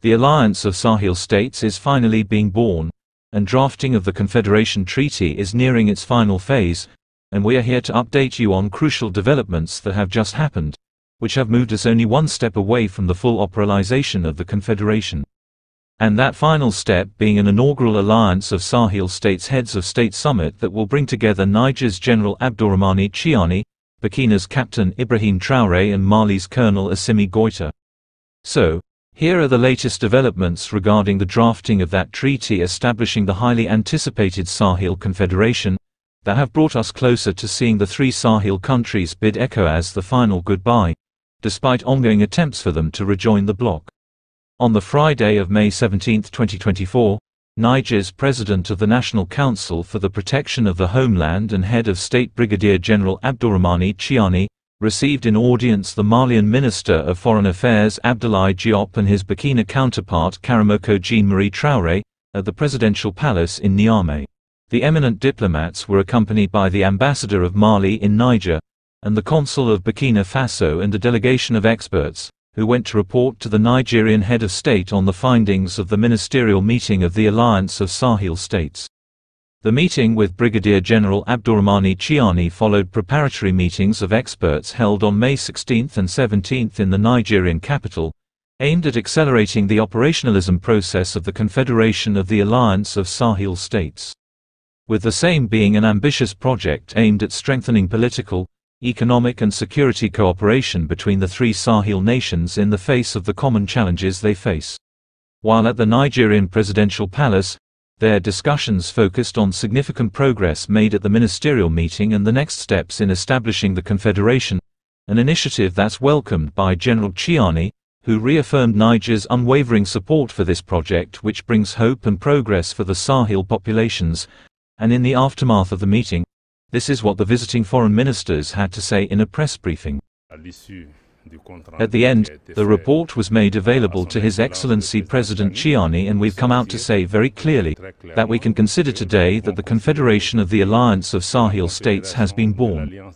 The Alliance of Sahel States is finally being born, and drafting of the Confederation Treaty is nearing its final phase, and we are here to update you on crucial developments that have just happened, which have moved us only one step away from the full operalization of the Confederation. And that final step being an inaugural Alliance of Sahel States Heads of State Summit that will bring together Niger's General Abdourahmane Tchiani, Burkina's Captain Ibrahim Traore and Mali's Colonel Assimi Goïta. So, here are the latest developments regarding the drafting of that treaty establishing the highly anticipated Sahel Confederation, that have brought us closer to seeing the three Sahel countries bid ECOWAS the final goodbye, despite ongoing attempts for them to rejoin the bloc. On the Friday of May 17, 2024, Niger's President of the National Council for the Protection of the Homeland and Head of State Brigadier General Abdourahmane Tchiani received in audience the Malian Minister of Foreign Affairs Abdoulaye Diop and his Burkina counterpart Karamoko Jean Marie Traore at the Presidential Palace in Niamey. The eminent diplomats were accompanied by the Ambassador of Mali in Niger and the Consul of Burkina Faso and a delegation of experts, who went to report to the Nigerian head of state on the findings of the ministerial meeting of the Alliance of Sahel States. The meeting with Brigadier General Abdourahmane Tchiani followed preparatory meetings of experts held on May 16 and 17 in the Nigerian capital, aimed at accelerating the operationalism process of the Confederation of the Alliance of Sahel States. With the same being an ambitious project aimed at strengthening political, economic and security cooperation between the three Sahel nations in the face of the common challenges they face. While at the Nigerian Presidential Palace, their discussions focused on significant progress made at the ministerial meeting and the next steps in establishing the Confederation, an initiative that's welcomed by General Tchiani, who reaffirmed Niger's unwavering support for this project which brings hope and progress for the Sahel populations. And in the aftermath of the meeting, this is what the visiting foreign ministers had to say in a press briefing. At the end, the report was made available to His Excellency President Tchiani, and we've come out to say very clearly that we can consider today that the Confederation of the Alliance of Sahel States has been born,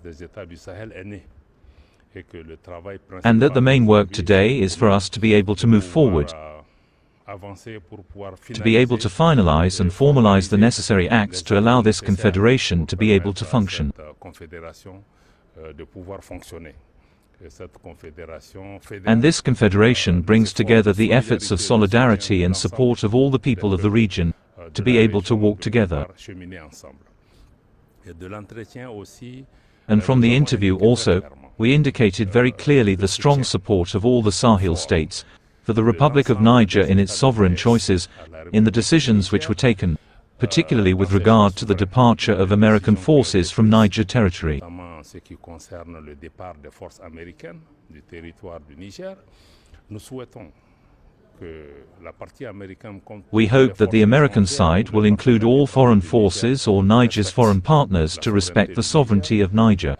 and that the main work today is for us to be able to move forward, to be able to finalize and formalize the necessary acts to allow this confederation to be able to function. And this confederation brings together the efforts of solidarity and support of all the people of the region, to be able to walk together. And from the interview also, we indicated very clearly the strong support of all the Sahel states, for the Republic of Niger in its sovereign choices, in the decisions which were taken, particularly with regard to the departure of American forces from Niger territory. We hope that the American side will include all foreign forces or Niger's foreign partners to respect the sovereignty of Niger,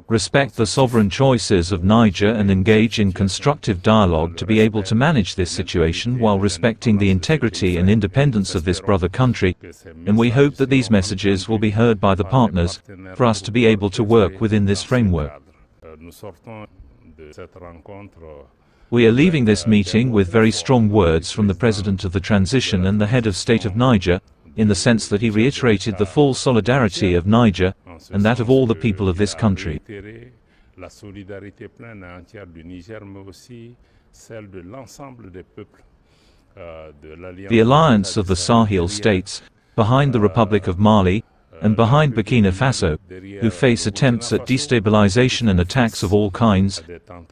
respect the sovereign choices of Niger and engage in constructive dialogue to be able to manage this situation while respecting the integrity and independence of this brother country, and we hope that these messages will be heard by the partners, for us to be able to work within this framework. We are leaving this meeting with very strong words from the President of the Transition and the Head of State of Niger, in the sense that he reiterated the full solidarity of Niger, and that of all the people of this country. The Alliance of the Sahel States, behind the Republic of Mali, and behind Burkina Faso, who face attempts at destabilization and attacks of all kinds,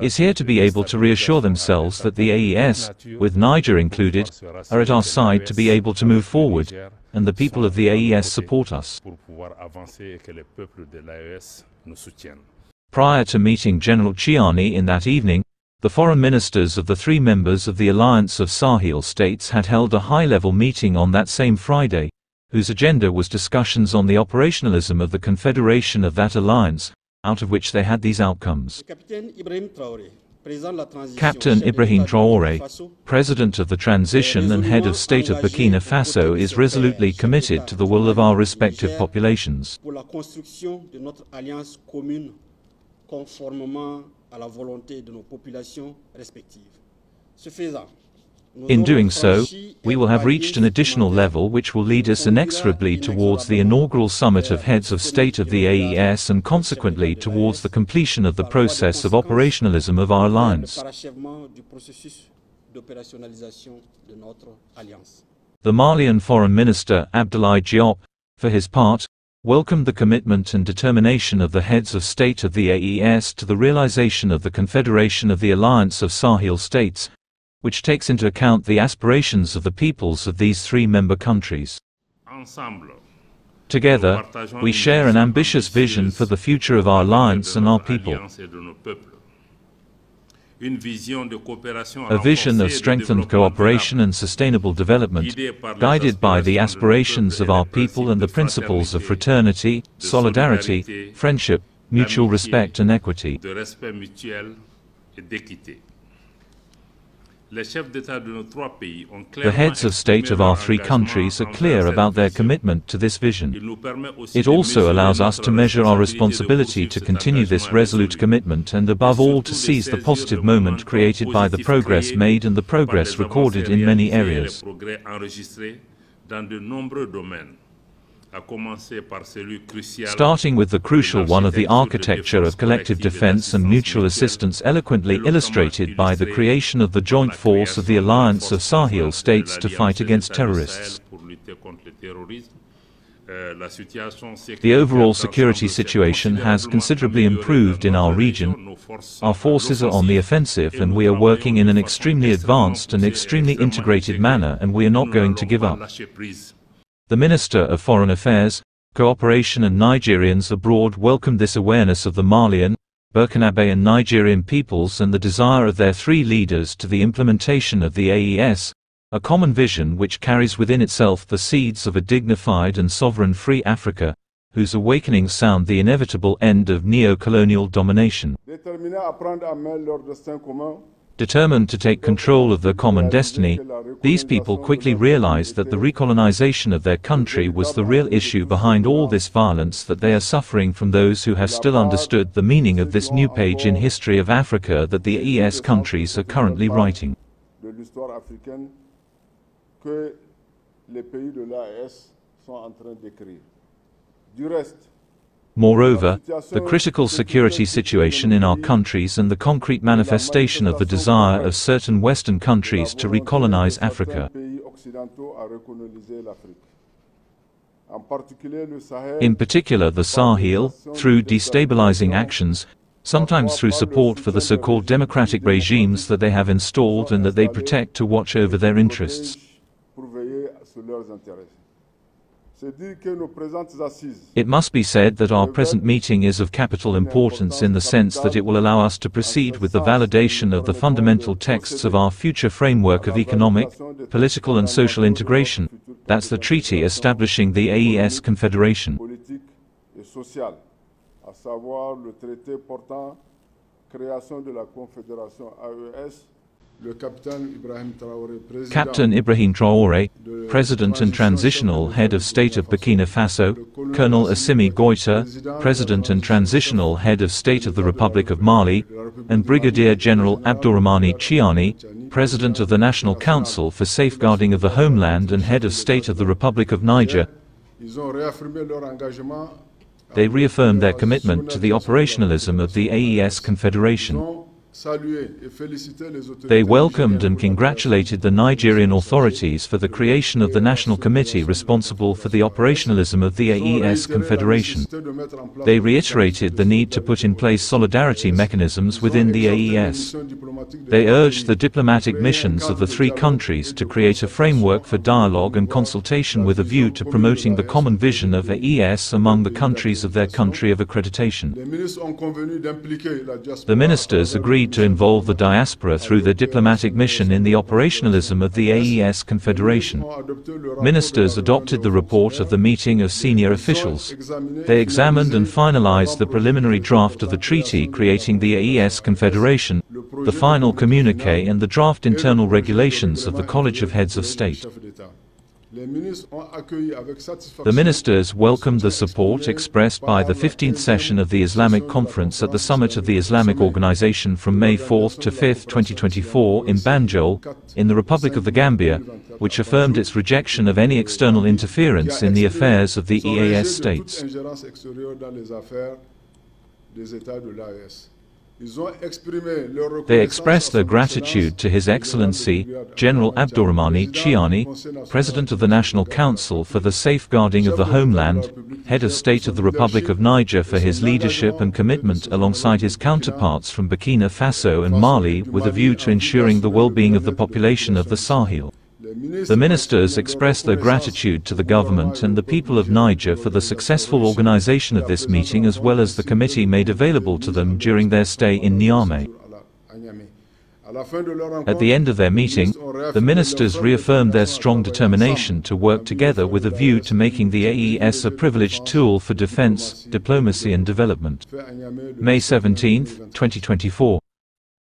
is here to be able to reassure themselves that the AES, with Niger included, are at our side to be able to move forward, and the people of the AES support us. Prior to meeting General Tchiani in that evening, the foreign ministers of the three members of the Alliance of Sahel States had held a high-level meeting on that same Friday, whose agenda was discussions on the operationalism of the confederation of that alliance, out of which they had these outcomes. Captain Ibrahim Traore, President of the Transition and Head of State of Burkina Faso, is resolutely committed to the will of our respective populations. à la volonté de nos populations respectives. Ce faisant, in doing so, we will have reached an additional level which will lead us inexorably towards the inaugural summit of heads of state of the AES and consequently towards the completion of the process of operationalism of our alliance. The Malian Foreign Minister Abdoulaye Diop, for his part, welcomed the commitment and determination of the heads of state of the AES to the realization of the Confederation of the Alliance of Sahel States, which takes into account the aspirations of the peoples of these three member countries. Together, we share an ambitious vision for the future of our alliance and our people. A vision of strengthened cooperation and sustainable development, guided by the aspirations of our people and the principles of fraternity, solidarity, friendship, mutual respect and equity. The heads of state of our three countries are clear about their commitment to this vision. It also allows us to measure our responsibility to continue this resolute commitment and above all to seize the positive moment created by the progress made and the progress recorded in many areas. Starting with the crucial one of the architecture of collective defense and mutual assistance eloquently illustrated by the creation of the joint force of the Alliance of Sahel States to fight against terrorists. The overall security situation has considerably improved in our region. Our forces are on the offensive and we are working in an extremely advanced and extremely integrated manner and we are not going to give up. The Minister of Foreign Affairs, Cooperation and Nigerians abroad welcomed this awareness of the Malian, Burkinabe and Nigerian peoples and the desire of their three leaders to the implementation of the AES, a common vision which carries within itself the seeds of a dignified and sovereign free Africa, whose awakenings sound the inevitable end of neo-colonial domination. Determined to take control of their common destiny, these people quickly realized that the recolonization of their country was the real issue behind all this violence that they are suffering from those who have still understood the meaning of this new page in history of Africa that the AES countries are currently writing. Moreover, the critical security situation in our countries and the concrete manifestation of the desire of certain Western countries to recolonize Africa. In particular the Sahel, through destabilizing actions, sometimes through support for the so-called democratic regimes that they have installed and that they protect to watch over their interests. It must be said that our present meeting is of capital importance in the sense that it will allow us to proceed with the validation of the fundamental texts of our future framework of economic, political and social integration, that's the treaty establishing the AES Confederation. Captain Ibrahim Traore, President and Transitional Head of State of Burkina Faso, Colonel Assimi Goïta, President and Transitional Head of State of the Republic of Mali, and Brigadier General Abdourahmane Tchiani, President of the National Council for Safeguarding of the Homeland and Head of State of the Republic of Niger. They reaffirmed their commitment to the operationalism of the AES Confederation. They welcomed and congratulated the Nigerian authorities for the creation of the National Committee responsible for the operationalism of the AES Confederation. They reiterated the need to put in place solidarity mechanisms within the AES. They urged the diplomatic missions of the three countries to create a framework for dialogue and consultation with a view to promoting the common vision of AES among the countries of their country of accreditation. The ministers agreed to involve the diaspora through their diplomatic mission in the operationalism of the AES Confederation. Ministers adopted the report of the meeting of senior officials. They examined and finalized the preliminary draft of the treaty creating the AES Confederation, the final communiqué and the draft internal regulations of the College of Heads of State. The ministers welcomed the support expressed by the 15th session of the Islamic Conference at the Summit of the Islamic Organization from May 4 to 5, 2024 in Banjul, in the Republic of the Gambia, which affirmed its rejection of any external interference in the affairs of the AES states. They expressed their gratitude to His Excellency, General Abdourahmane Tchiani, President of the National Council for the safeguarding of the Homeland, Head of State of the Republic of Niger for his leadership and commitment alongside his counterparts from Burkina Faso and Mali with a view to ensuring the well-being of the population of the Sahel. The ministers expressed their gratitude to the government and the people of Niger for the successful organization of this meeting as well as the committee made available to them during their stay in Niamey. At the end of their meeting, the ministers reaffirmed their strong determination to work together with a view to making the AES a privileged tool for defense, diplomacy and development. May 17, 2024.